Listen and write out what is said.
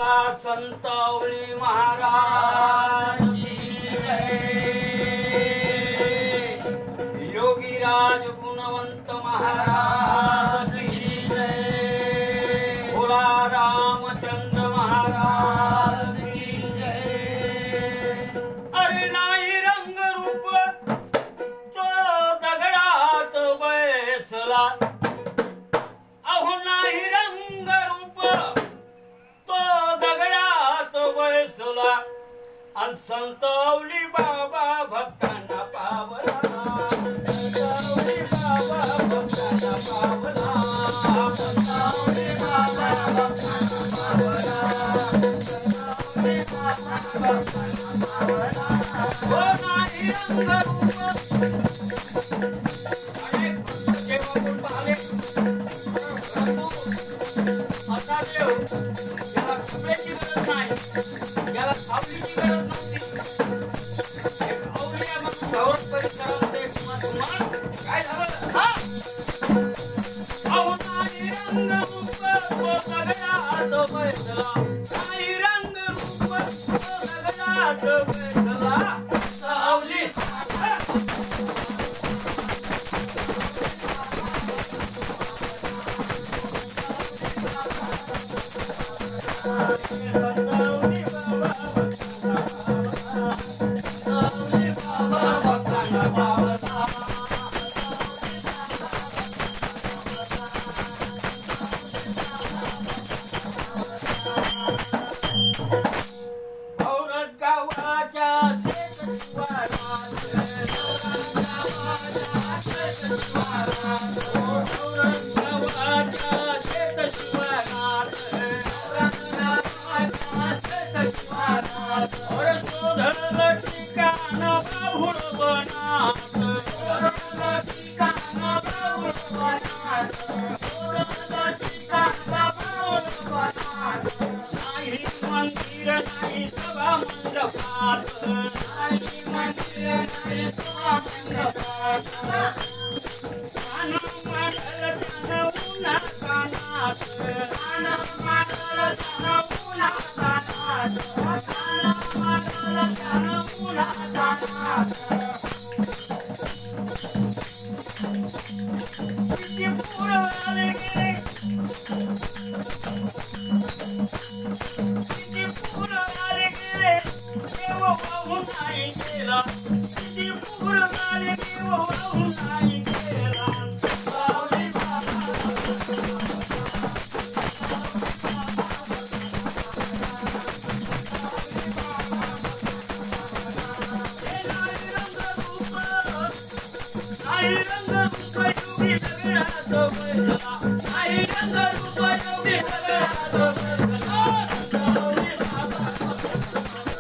बोला संतावली महाराज की जय। योगीराज गुणवंत महाराज की जय। बोला रामचंद्र महाराज की जय। अरे नाही रंग रूप तो दगडात बैसला, अहो नाही रंग रूप तो दगडात बैसला, आणि संतावली बाबा भक्तांना पावला, संतावली बाबा भक्तांना पावला, संतावली बाबा भक्तांना पावला, संतावली बाबा भक्तांना पावला। हो नाही रंग रूप अनेक जेव्हा कोण पाहिले असा देव याला कपड्याची गरज नाही, याला सावलीची गरज नव्हती। एक अवलिया म्हणून गौरव परिसरामध्ये तुम्हाला काय झालं? अहो नाही रंग रूप तो दगडात बैसला, नाही रंग रूप तो दगडात बैसला, सावली संतावली बाबा भक्तांना पावला। औरत गावाच्या शेतशिवारात, औरत गावाच्या शेतशिवारात, और शोधल ठिकाण बाहुळ बनात, शोधल ठिकाण बाहुळ बनात, शोधल ठिकाण बाहुळ बनात, नाही मंदिर नाही सभा मंडपात, नाही मंदिर नाही सभा मंडपात, कान मांडल त्यानं उन्हा कानात, कान मांडल त्यानं उन्हा कानात, कान मांडल त्यानं उन्हा कानात। किती पूर आले गे, किती पूर आले गे, देव वाहून नाही गेला, किती पूर आले देव वाहून नाही गेला, सावली बाबा नाही रंग रूप योगी दगडात बैसला, नाही रंग रूप योगी दगडात बैसला, संतावली बाबा भक्तांना पावला।